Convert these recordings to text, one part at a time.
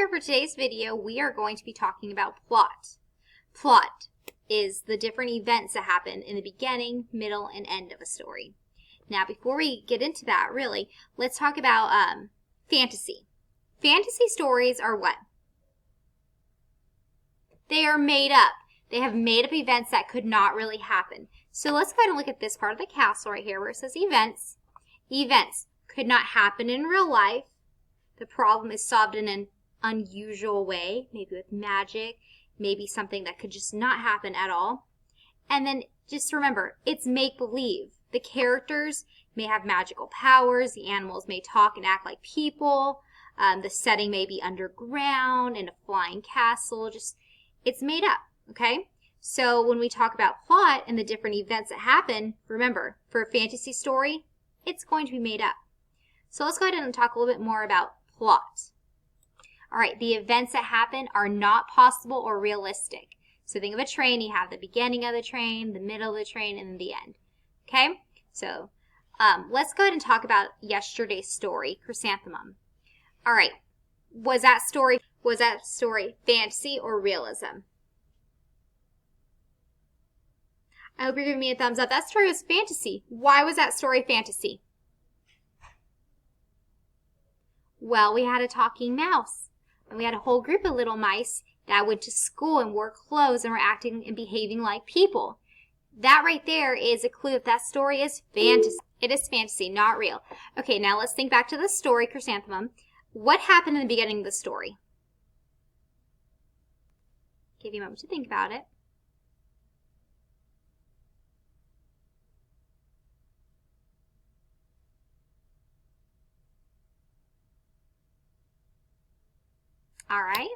there for today's video. We are going to be talking about plot. Plot is the different events that happen in the beginning, middle, and end of a story. Now, before we get into that, really, let's talk about fantasy. Fantasy stories are what? They are made up. They have made up events that could not really happen. So let's go ahead and look at this part of the castle right here where it says events. Events could not happen in real life. The problem is solved in an unusual way, maybe with magic, maybe something that could just not happen at all. And then just remember, it's make-believe. The characters may have magical powers, the animals may talk and act like people, the setting may be underground in a flying castle, it's made up, okay? So when we talk about plot and the different events that happen, remember, for a fantasy story, it's going to be made up. So let's go ahead and talk a little bit more about plot. All right, the events that happen are not possible or realistic. So think of a train, you have the beginning of the train, the middle of the train, and the end. Okay, so let's go ahead and talk about yesterday's story, Chrysanthemum. All right, was that story fantasy or realism? I hope you're giving me a thumbs up. That story was fantasy. Why was that story fantasy? Well, we had a talking mouse, and we had a whole group of little mice that went to school and wore clothes and were acting and behaving like people. That right there is a clue if that story is fantasy. It is fantasy, not real. Okay, now let's think back to the story, Chrysanthemum. What happened in the beginning of the story? Give you a moment to think about it. All right,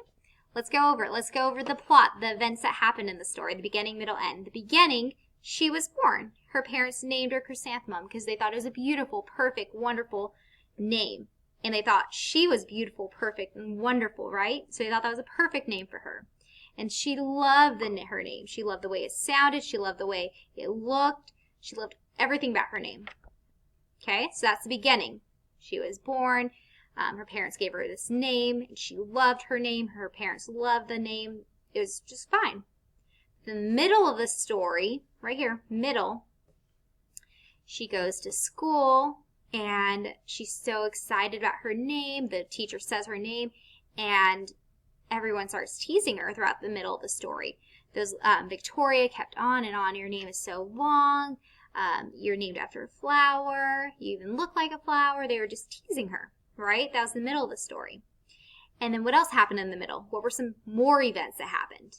let's go over it. Let's go over the plot, the events that happened in the story, the beginning, middle, end. The beginning, she was born. Her parents named her Chrysanthemum because they thought it was a beautiful, perfect, wonderful name. And they thought she was beautiful, perfect, and wonderful, right? So they thought that was a perfect name for her. And she loved her name. She loved the way it sounded. She loved the way it looked. She loved everything about her name. Okay, so that's the beginning. She was born. Her parents gave her this name, and she loved her name. Her parents loved the name. It was just fine. The middle of the story, right here, middle, she goes to school, and she's so excited about her name. The teacher says her name, and everyone starts teasing her throughout the middle of the story. Victoria kept on and on. Your name is so long. You're named after a flower. You even look like a flower. They were just teasing her. Right? That was the middle of the story. And then what else happened in the middle? What were some more events that happened?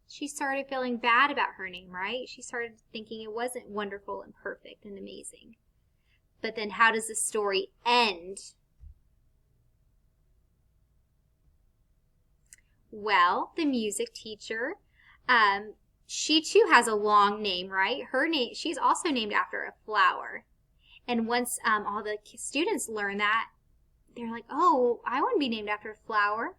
She started feeling bad about her name, right? She started thinking it wasn't wonderful and perfect and amazing. But then how does the story end? Well, the music teacher, she too has a long name, right? Her name, she's also named after a flower. And once all the students learn that, they're like, oh, I want to be named after a flower,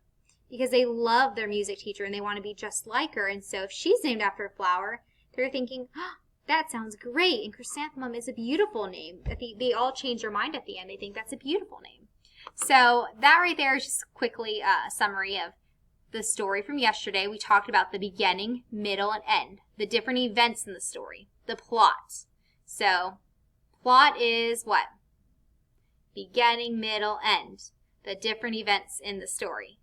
because they love their music teacher and they want to be just like her. And so if she's named after a flower, they're thinking, oh, that sounds great. And Chrysanthemum is a beautiful name. They all change their mind at the end. They think that's a beautiful name. So that right there is just quickly a summary of the story from yesterday. We talked about the beginning, middle, and end, the different events in the story, the plot. So plot is what? Beginning, middle, end. The different events in the story.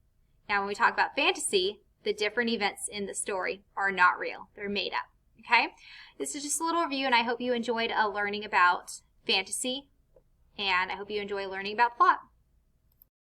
Now, when we talk about fantasy, the different events in the story are not real. They're made up. Okay? This is just a little review, and I hope you enjoyed learning about fantasy, and I hope you enjoy learning about plot.